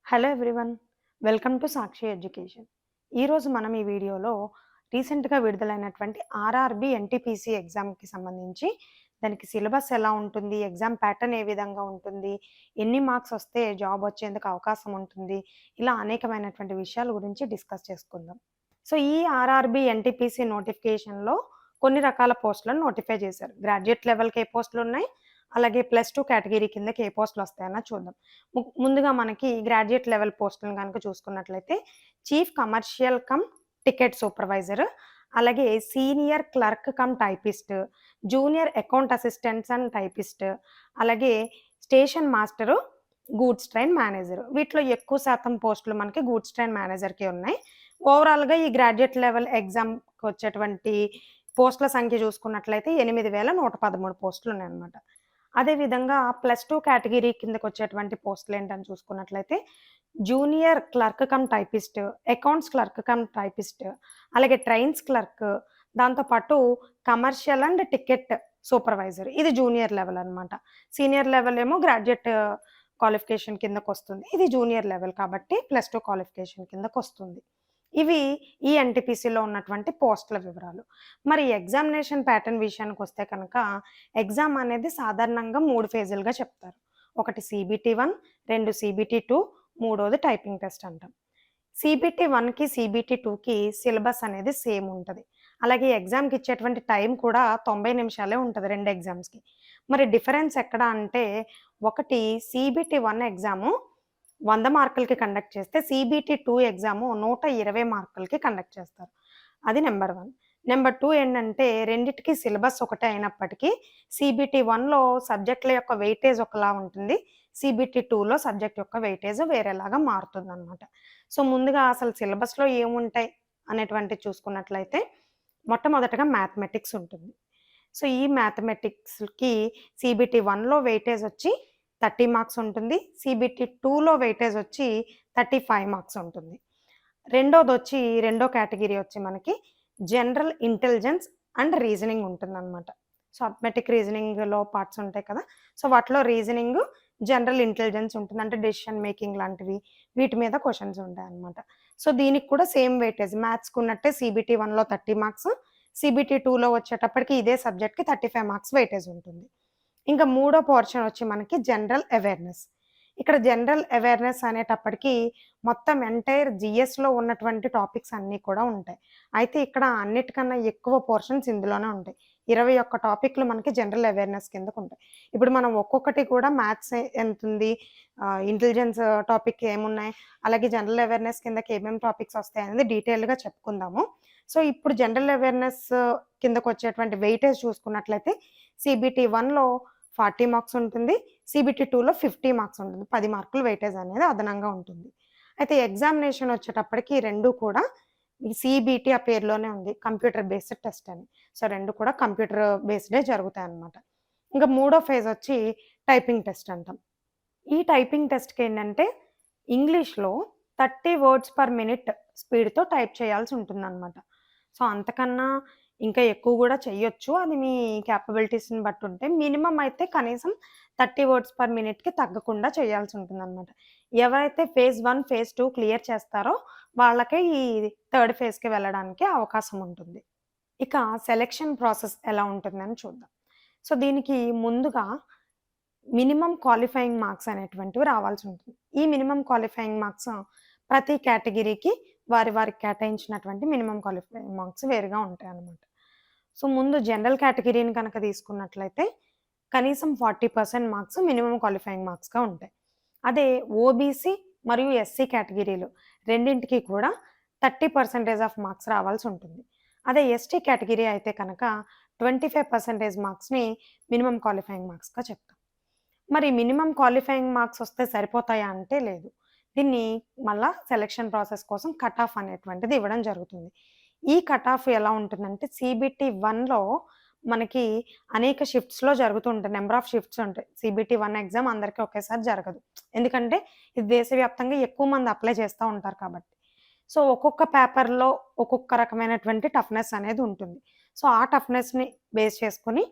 Hello everyone. Welcome to Sakshi education. ఈరోజు మనం ఈ వీడియోలో రీసెంట్‌గా విడుదలైనటువంటి ఆర్ఆర్‌బీ ఎన్‌టీపీసీ ఎగ్జామ్‌కి సంబంధించి దానికి సిలబస్ ఎలా ఉంటుంది? ఎగ్జామ్ ప్యాటర్న్ ఏ విధంగా ఉంటుంది? ఎన్ని మార్క్స్ వస్తే జాబ్ వచ్చేందుకు అవకాశం ఉంటుంది? ఇలా అనేకమైనటువంటి విషయాల గురించి డిస్కస్ చేసుకుందాం. సో, ఈ ఆర్ఆర్‌బీ ఎన్‌టీపీసీ నోటిఫికేషన్‌లో కొన్ని రకాల పోస్టులను నోటిఫై చేశారు. గ్రాడ్యుయేట్ లెవెల్‌కి ఏ పోస్టులున్నాయి? అలాగే +2 కేటగిరీ కిందకి ఏ పోస్టులొస్తాయన్నది చూద్దాం. ముందుగా మనకి గ్రాడ్యుయేట్ లెవెల్ పోస్టులను గనుక చూసుకున్నట్లయితే chief commercial cum ticket supervisor, అలాగే senior clerk cum typist, junior account assistants and typist, అలాగే station master, goods train manager. వీటిలో ఎక్కువ శాతం పోస్టులు మనకి గూడ్స్ ట్రైన్ మేనేజర్‌కే ఉన్నాయి. ఓవరాల్‌గా ఈ గ్రాడ్యుయేట్ లెవెల్ ఎగ్జామ్‌కొచ్చేటువంటి పోస్టుల సంఖ్య చూసుకున్నట్లయితే 8113 పోస్టులున్నాయన్నమాట. అదే విధంగా +2 కేటగిరీ కిందకొచ్చేటువంటి పోస్టులేంటని చూసుకున్నట్లయితే junior clerk cum typist, accounts clerk cum typist, అలాగే ట్రైన్స్ క్లర్క్, దాంతో పాటు కమర్షియల్ అండ్ టికెట్ సూపర్వైజర్. ఇది జూనియర్ లెవెల్ అన్నమాట. సీనియర్ లెవెల్ ఏమో గ్రాడ్యుయేట్ క్వాలిఫికేషన్ కిందకొస్తుంది. ఇది జూనియర్ లెవెల్ కాబట్టి +2 క్వాలిఫికేషన్ కిందకొస్తుంది. ఇవి ఈ ఎన్‌టీపీసీలో ఉన్నటువంటి పోస్టుల వివరాలు. మరి ఎగ్జామినేషన్ ప్యాటర్న్ విషయానికొస్తే కనుక ఎగ్జామ్ అనేది సాధారణంగా 3 ఫేజులుగా చెప్తారు. ఒకటి సీబీటీ 1, 2 సీబీటీ 2, మూడోది టైపింగ్ టెస్ట్ అంటాం. సీబీటీ 1కి, సీబీటీ 2కి సిలబస్ అనేది సేమ్ ఉంటది. అలాగే ఎగ్జామ్‌కి ఇచ్చేటువంటి టైం కూడా 90 నిమిషాలే ఉంటది 2 ఎగ్జామ్స్‌కి. మరి డిఫరెన్స్ ఎక్కడ అంటే ఒకటి సీబీటీ 1 ఎగ్జాము 100 మార్కులకి కండక్ట్ చేస్తే, సీబీటీ 2 ఎగ్జాము 120 మార్కులకి కండక్ట్ చేస్తారు. అది నంబర్ 1. నంబర్ 2 ఏంటంటే రెండిటికి సిలబస్ ఒకటే అయినప్పటికీ సీబీటీ 1లో సబ్జెక్ట్‌ల యొక్క వెయిటేజ్ ఒకలా ఉంటుంది. సీబీటీ 2లో సబ్జెక్ట్ యొక్క వెయిటేజ్ వేరేలాగా మారుతుందనమాట. సో, ముందుగా అసలు సిలబస్‌లో ఏముంటాయి అనేటువంటిది చూసుకున్నట్లయితే మొట్టమొదటగా మ్యాథమెటిక్స్ ఉంటుంది. సో, ఈ మ్యాథమెటిక్స్‌కి సీబీటీ 1లో వెయిటేజ్ వచ్చి 30 మార్క్స్ ఉంటుంది. సీబీటీ 2లో వెయిటేజ్ వచ్చి 35 మార్క్స్ ఉంటుంది. రెండోదొచ్చి రెండో కేటగిరీ వచ్చి మనకి జనరల్ ఇంటెలిజెన్స్ అండ్ రీజనింగ్ ఉంటుందనమాట. సో, అర్థమెటిక్ రీజనింగ్‌లో పార్ట్స్ ఉంటాయి కదా! సో, వాటిలో రీజనింగ్, జనరల్ ఇంటెలిజెన్స్ ఉంటుంది. అంటే డెసిషన్ మేకింగ్ లాంటివి వీటి మీద క్వెషన్స్ ఉంటాయన్నమాట. సో, దీనికి కూడా సేమ్ వెయిటేజ్ మ్యాథ్స్‌కున్నట్టే సీబీటీ 1లో 30 మార్క్స్, సీబీటీ 2లో వచ్చేటప్పటికి ఇదే సబ్జెక్ట్‌కి 35 మార్క్స్ వెయిటేజ్ ఉంటుంది. ఇంకా మూడో పోర్షన్ వచ్చి మనకి జనరల్ అవేర్‌నెస్. ఇక్కడ జనరల్ అవేర్‌నెస్ అనేటప్పటికి మొత్తం ఎంటైర్ జీఎస్‌లో ఉన్నటువంటి టాపిక్స్ అన్నీ కూడా ఉంటాయి. అయితే ఇక్కడ అన్నిటికన్నా ఎక్కువ పోర్షన్స్ ఇందులోనే ఉంటాయి. 21 టాపిక్‌లు మనకి జనరల్ అవేర్‌నెస్ కిందకుంటాయి. ఇప్పుడు మనం ఒక్కొక్కటి కూడా మ్యాథ్స్ ఎంతుంది, ఇంటెలిజెన్స్ టాపిక్ ఏమున్నాయి, అలాగే జనరల్ అవేర్‌నెస్ కిందకి ఏమేం టాపిక్స్ వస్తాయనేది డీటెయిల్‌గా చెప్పుకుందాము. సో, ఇప్పుడు జనరల్ అవేర్‌నెస్ కిందకొచ్చేటువంటి వెయిటేజ్ చూసుకున్నట్లయితే సీబీటీ 1లో 40 మార్క్స్ ఉంటుంది. సీబీటీ 2లో 50 మార్క్స్ ఉంటుంది. 10 మార్కులు వెయిటేజ్ అనేది అదనంగా ఉంటుంది. అయితే ఎగ్జామినేషన్ వచ్చేటప్పటికి 2 కూడా ఈ సీబీటీ ఆ పేరులోనే ఉంది. కంప్యూటర్ బేస్డ్ టెస్ట్ అని. సో, 2 కూడా కంప్యూటర్ బేస్డే జరుగుతాయన్నమాట. ఇంక మూడో ఫేజ్ వచ్చి టైపింగ్ టెస్ట్ అంటాం. ఈ టైపింగ్ టెస్ట్‌కేంటంటే ఇంగ్లీష్‌లో 30 వర్డ్స్ పర్ మినిట్ స్పీడ్‌తో టైప్ చేయాల్సి ఉంటుందన్నమాట. సో, అంతకన్నా ఇంకా ఎక్కువ గూడా చెయ్యొచ్చు. అది మీ కేపబిలిటీస్‌ని బట్టి ఉంటాయి. మినిమమ్ అయితే కనీసం 30 వర్డ్స్ పర్ మినిట్‌కి తగ్గకుండా చేయాల్సి ఉంటుందన్నమాట. ఎవరైతే ఫేజ్ 1, ఫేజ్ 2 క్లియర్ చేస్తారో వాళ్ళకే ఈ థర్డ్ ఫేజ్‌కి వెళ్ళడానికి అవకాశం ఉంటుంది. ఇక సెలక్షన్ ప్రాసెస్ ఎలా ఉంటుందని చూద్దాం. సో, దీనికి ముందుగా మినిమమ్ క్వాలిఫైయింగ్ మార్క్స్ అనేటువంటివి రావాల్సుంటుంది. ఈ మినిమమ్ క్వాలిఫైయింగ్ మార్క్స్ ప్రతి కేటగిరీకి వారికి కేటాయించినటువంటి మినిమమ్ క్వాలిఫైయింగ్ మార్క్స్ వేరుగా ఉంటాయన్నమాట. సో, ముందు జనరల్ కేటగిరీని కనుక తీసుకున్నట్లయితే కనీసం 40% మార్క్స్ మినిమమ్ క్వాలిఫైయింగ్ మార్క్స్‌గా ఉంటాయి. అదే ఓబీసీ మరియు ఎస్సీ కేటగిరీలు రెండింటికి కూడా 30% ఆఫ్ మార్క్స్ రావాల్సుంటుంది. అదే ఎస్టీ కేటగిరీ అయితే కనుక 25% మార్క్స్‌ని మినిమమ్ క్వాలిఫైయింగ్ మార్క్స్‌గా చెప్తాం. మరి మినిమమ్ క్వాలిఫైయింగ్ మార్క్స్ వస్తే సరిపోతాయా అంటే లేదు. దీన్ని మళ్ళా సెలక్షన్ ప్రాసెస్ కోసం కట్ ఆఫ్ అనేటువంటిది ఇవ్వడం జరుగుతుంది. ఈ కట్ ఆఫ్ ఎలా ఉంటుందంటే సీబీటీ 1లో మనకి అనేక షిఫ్ట్స్‌లో జరుగుతూ ఉంటాయి. నంబర్ ఆఫ్ షిఫ్ట్స్ ఉంటాయి. సీబీటీ 1 ఎగ్జామ్ అందరికి ఒకేసారి జరగదు. ఎందుకంటే ఇది దేశవ్యాప్తంగా ఎక్కువ మంది అప్లై చేస్తా ఉంటారు కాబట్టి. సో, ఒక్కొక్క పేపర్‌లో ఒక్కొక్క రకమైనటువంటి టఫ్‌నెస్ అనేది ఉంటుంది. సో, ఆ టఫ్‌నెస్‌ని బేస్ చేసుకొని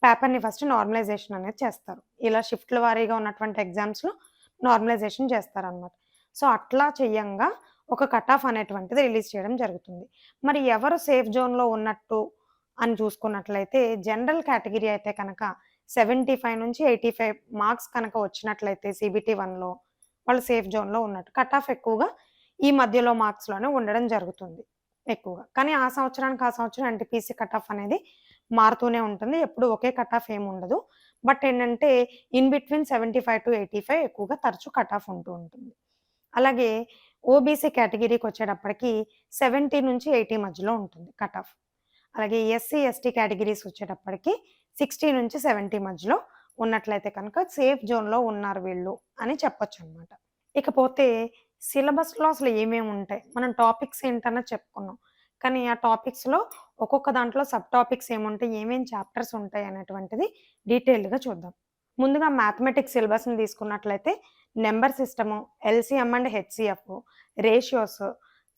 పేపర్‌ని ఫస్ట్ నార్మలైజేషన్ అనేది చేస్తారు. ఇలా షిఫ్ట్‌ల వారీగా ఉన్నటువంటి ఎగ్జామ్స్‌లో నార్మలైజేషన్ చేస్తారనమాట. సో, అట్లా చెయ్యంగా ఒక కట్ ఆఫ్ అనేటువంటిది రిలీజ్ చేయడం జరుగుతుంది. మరి ఎవరు సేఫ్ జోన్‌లో ఉన్నట్టు అని చూసుకున్నట్లయితే జనరల్ కేటగిరీ అయితే కనుక 75-85 మార్క్స్ కనుక వచ్చినట్లయితే సీబీటీ 1లో వాళ్ళు సేఫ్ జోన్‌లో ఉన్నట్టు. కట్ ఆఫ్ ఎక్కువగా ఈ మధ్యలో మార్క్స్‌లోనే ఉండడం జరుగుతుంది ఎక్కువగా. కానీ ఆ సంవత్సరం ఎన్‌టీపీసీ కట్ ఆఫ్ అనేది మారుతూనే ఉంటుంది. ఎప్పుడు ఒకే కట్ ఆఫ్ ఏమి ఉండదు. బట్ ఏంటంటే ఇన్ బిట్వీన్ 75-85 ఎక్కువగా తరచు కట్ ఆఫ్ ఉంటూ ఉంటుంది. అలాగే ఓబీసీ కేటగిరీకొచ్చేటప్పటికి 70-80 మధ్యలో ఉంటుంది కట్ ఆఫ్. అలాగే ఎస్సీ, ఎస్టీ కేటగిరీస్ వచ్చేటప్పటికి 60-70 మధ్యలో ఉన్నట్లయితే కనుక సేఫ్ జోన్‌లో ఉన్నారు వీళ్ళు అని చెప్పొచ్చనమాట. ఇకపోతే సిలబస్‌లో అసలు ఏమేమి ఉంటాయి? మనం టాపిక్స్ ఏంటన్నది చెప్పుకున్నాం. కానీ ఆ టాపిక్స్‌లో ఒక్కొక్క దాంట్లో సబ్ టాపిక్స్ ఏముంటాయి? ఏమేం చాప్టర్స్ ఉంటాయి అనేటువంటిది డీటెయిల్డ్‌గా చూద్దాం. ముందుగా మ్యాథమెటిక్స్ సిలబస్‌ని తీసుకున్నట్లయితే number system, LCM and HCF, ratios,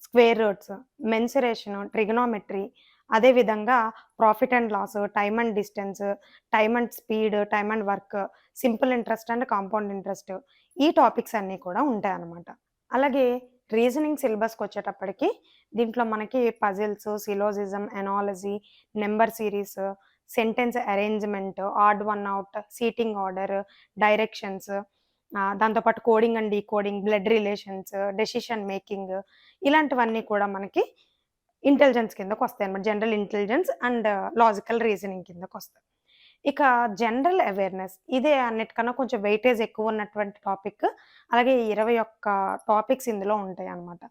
square roots, mensuration, trigonometry, అదే విధంగా profit and loss, time and distance, time and speed, time and work, simple interest and compound interest ఈ టాపిక్స్ అన్నీ కూడా ఉంటాయన్నమాట. అలాగే రీజనింగ్ సిలబస్‌కొచ్చేటప్పటికి దీంట్లో మనకి puzzles, syllogism, analogy, number series, sentence arrangement, odd one out, seating order, directions, దాంతో పాటు coding and decoding, blood relations, decision making ఇలాంటివన్నీ కూడా మనకి intelligence కిందకొస్తాయన్నమాట. General intelligence and logical reasoning కిందకొస్తాయి. ఇక జనరల్ అవేర్‌నెస్ ఇదే అన్నిటికన్నా కొంచెం వెయిటేజ్ ఎక్కువున్నటువంటి టాపిక్. అలాగే 21 టాపిక్స్ ఇందులో ఉంటాయన్నమాట.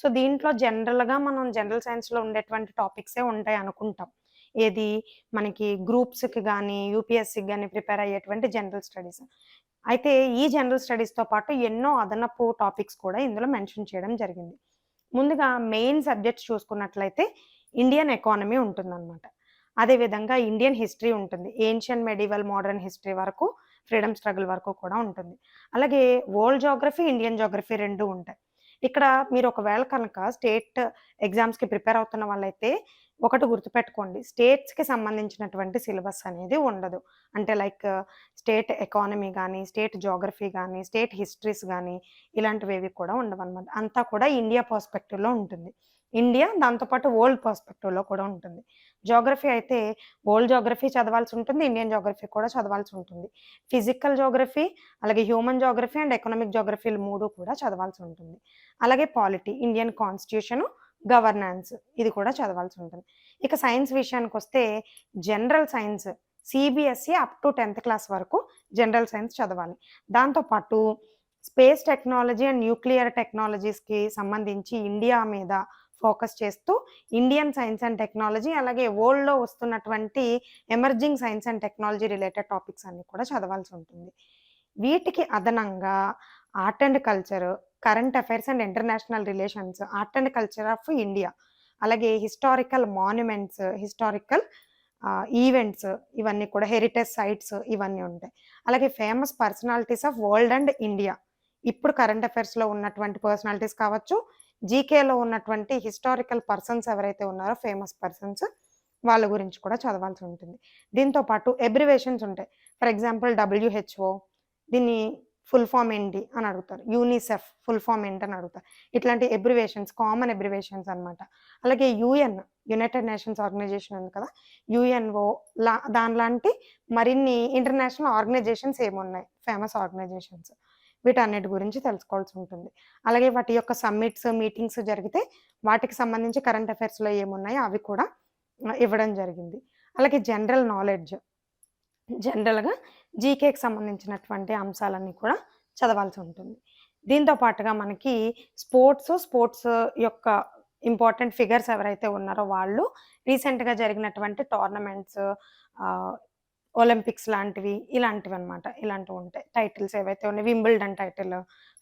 సో, దీంట్లో జనరల్‌గా మనం జనరల్ సైన్స్‌లో ఉండేటువంటి టాపిక్సే ఉంటాయనుకుంటాం. ఏది మనకి గ్రూప్స్‌కి గానీ, యూపీఎస్‌సికి గానీ ప్రిపేర్ అయ్యేటువంటి జనరల్ స్టడీస్. అయితే ఈ జనరల్ స్టడీస్‌తో పాటు ఎన్నో అదనపు టాపిక్స్ కూడా ఇందులో మెన్షన్ చేయడం జరిగింది. ముందుగా మెయిన్ సబ్జెక్ట్స్ చూసుకున్నట్లయితే ఇండియన్ ఎకానమీ ఉంటుందన్నమాట. అదే విధంగా ఇండియన్ హిస్టరీ ఉంటుంది. ఏన్షియన్, మెడివల్, మోడర్న్ హిస్టరీ వరకు, ఫ్రీడమ్ స్ట్రగుల్ వరకు కూడా ఉంటుంది. అలాగే వరల్డ్ జియోగ్రఫీ, ఇండియన్ జియోగ్రఫీ 2 ఉంటాయి. ఇక్కడ మీరు ఒకవేళ కనుక స్టేట్ ఎగ్జామ్స్‌కి ప్రిపేర్ అవుతున్న వాళ్ళైతే ఒకటి గుర్తుపెట్టుకోండి. స్టేట్స్‌కి సంబంధించినటువంటి సిలబస్ అనేది ఉండదు. అంటే లైక్ స్టేట్ ఎకానమీ గానీ, స్టేట్ జియోగ్రఫీ గానీ, స్టేట్ హిస్టరీస్ గానీ ఇలాంటివేవి కూడా ఉండవనమాట. అంతా కూడా ఇండియా పర్స్‌పెక్టివ్‌లో ఉంటుంది. ఇండియా దాంతో పాటు వరల్డ్ పర్స్‌పెక్టివ్‌లో కూడా ఉంటుంది. జియోగ్రఫీ అయితే వరల్డ్ జియోగ్రఫీ చదవాల్సుంటుంది. ఇండియన్ జియోగ్రఫీ కూడా చదవాల్సుంటుంది. ఫిజికల్ జియోగ్రఫీ, అలాగే హ్యూమన్ జియోగ్రఫీ అండ్ ఎకనామిక్ జియోగ్రఫీలు 3 కూడా చదవాల్సుంటుంది. అలాగే పాలిటీ, ఇండియన్ కాన్స్టిట్యూషను, గవర్నెన్స్ ఇది కూడా చదవాల్సుంటుంది. ఇక సైన్స్ విషయానికొస్తే general science CBSE up to 10థ్ క్లాస్ వరకు జనరల్ సైన్స్ చదవాలి. దాంతో పాటు స్పేస్ టెక్నాలజీ అండ్ న్యూక్లియర్ టెక్నాలజీస్‌కి సంబంధించి ఇండియా మీద ఫోకస్ చేస్తూ ఇండియన్ సైన్స్ అండ్ టెక్నాలజీ అలాగే వరల్డ్‌లో వస్తున్నటువంటి emerging science and technology related topics అన్నీ కూడా చదవాల్సుంటుంది. వీటికి అదనంగా art and culture, current affairs and international relations, art and culture of India, అలాగే హిస్టారికల్ మాన్యుమెంట్స్, హిస్టారికల్ ఈవెంట్స్ ఇవన్నీ కూడా హెరిటేజ్ సైట్స్ ఇవన్నీ ఉంటాయి. అలాగే famous personalities of world and India. ఇప్పుడు కరెంట్ అఫైర్స్‌లో ఉన్నటువంటి పర్సనాలిటీస్ కావచ్చు, జీకేలో ఉన్నటువంటి హిస్టారికల్ పర్సన్స్ ఎవరైతే ఉన్నారో ఫేమస్ పర్సన్స్ వాళ్ళ గురించి కూడా చదవాల్సుంటుంది. దీంతో పాటు అబ్రివేషన్స్ ఉంటాయి. ఫర్ ఎగ్జాంపుల్ డబ్ల్యూహెచ్ఓ దీన్ని ఫుల్ ఫార్మ్ ఏంటి అని అడుగుతారు. యూనిసెఫ్ ఫుల్ ఫార్మ్ ఏంటని అడుగుతారు. ఇట్లాంటి అబ్రివేషన్స్ కామన్ అబ్రివేషన్స్ అన్నమాట. అలాగే యూఎన్ యునైటెడ్ నేషన్స్ ఆర్గనైజేషన్ ఉంది కదా! యూఎన్ఓ దానిలాంటి మరిన్ని ఇంటర్నేషనల్ ఆర్గనైజేషన్స్ ఏమున్నాయి ఫేమస్ ఆర్గనైజేషన్స్. వీటన్నిటి గురించి తెలుసుకోవాల్సి ఉంటుంది. అలాగే వాటి యొక్క సమ్మిట్స్, మీటింగ్స్ జరిగితే వాటికి సంబంధించి కరెంట్ అఫైర్స్‌లో ఏమున్నాయో అవి కూడా ఇవ్వడం జరిగింది. అలాగే జనరల్ నాలెడ్జ్ జనరల్‌గా జీకేకి సంబంధించినటువంటి అంశాలన్నీ కూడా చదవాల్సి ఉంటుంది. దీంతో పాటుగా మనకి స్పోర్ట్స్ యొక్క ఇంపార్టెంట్ ఫిగర్స్ ఎవరైతే ఉన్నారో వాళ్ళు రీసెంట్‌గా జరిగినటువంటి టోర్నమెంట్స్ ఆహ్, ఒలింపిక్స్ లాంటివి ఇలాంటివన్నమాట. ఇలాంటివుంటాయి. టైటిల్స్ ఏవైతే ఉన్నాయో వింబుల్డన్ టైటిల్,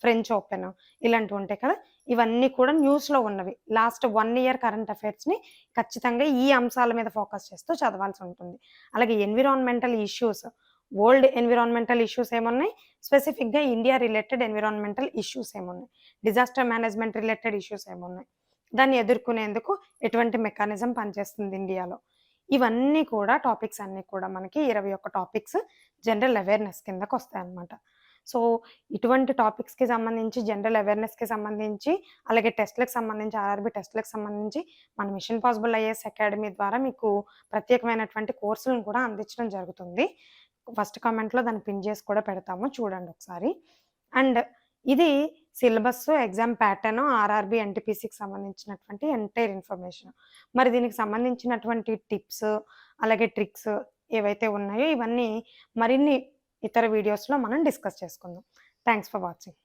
ఫ్రెంచ్ ఓపెన్ ఇలాంటివుంటాయి కదా! ఇవన్నీ కూడా న్యూస్‌లో ఉన్నవి. లాస్ట్ 1 ఇయర్ కరెంట్ అఫైర్స్‌ని ఖచ్చితంగా ఈ అంశాల మీద ఫోకస్ చేస్తూ చదవాల్సుంటుంది. అలాగే environmental issues, world environmental issues ఏమున్నాయి? స్పెసిఫిక్‌గా ఇండియా రిలేటెడ్ ఎన్విరాన్మెంటల్ ఇష్యూస్ ఏమున్నాయి? డిజాస్టర్ మేనేజ్మెంట్ రిలేటెడ్ ఇష్యూస్ ఏమున్నాయి? దాన్ని ఎదుర్కొనేందుకు ఎటువంటి మెకానిజం పనిచేస్తుంది ఇండియాలో? ఇవన్నీ కూడా టాపిక్స్ అన్నీ కూడా మనకి 21 టాపిక్స్ జనరల్ అవేర్‌నెస్ కిందకొస్తాయన్నమాట. సో, ఇటువంటి టాపిక్స్‌కి సంబంధించి జనరల్ అవేర్‌నెస్‌కి సంబంధించి, అలాగే టెస్ట్‌లకి సంబంధించి ఆర్ఆర్‌బీ టెస్ట్‌లకి సంబంధించి మన మిషన్ పాసిబుల్ ఐఏఎస్ అకాడమీ ద్వారా మీకు ప్రత్యేకమైనటువంటి కోర్సులను కూడా అందించడం జరుగుతుంది. ఫస్ట్ కామెంట్‌లో దాన్ని పిన్ చేసి కూడా పెడతాము. చూడండి ఒకసారి. అండ్ ఇది సిలబస్సు, ఎగ్జామ్ ప్యాటర్ను, ఆర్ఆర్‌బీ, ఎన్‌టీపీసీకి సంబంధించినటువంటి ఎంటైర్ ఇన్ఫర్మేషన్. మరి దీనికి సంబంధించినటువంటి టిప్స్, అలాగే ట్రిక్స్ ఏవైతే ఉన్నాయో ఇవన్నీ మరిన్ని ఇతర వీడియోస్‌లో మనం డిస్కస్ చేసుకుందాం. Thanks for watching.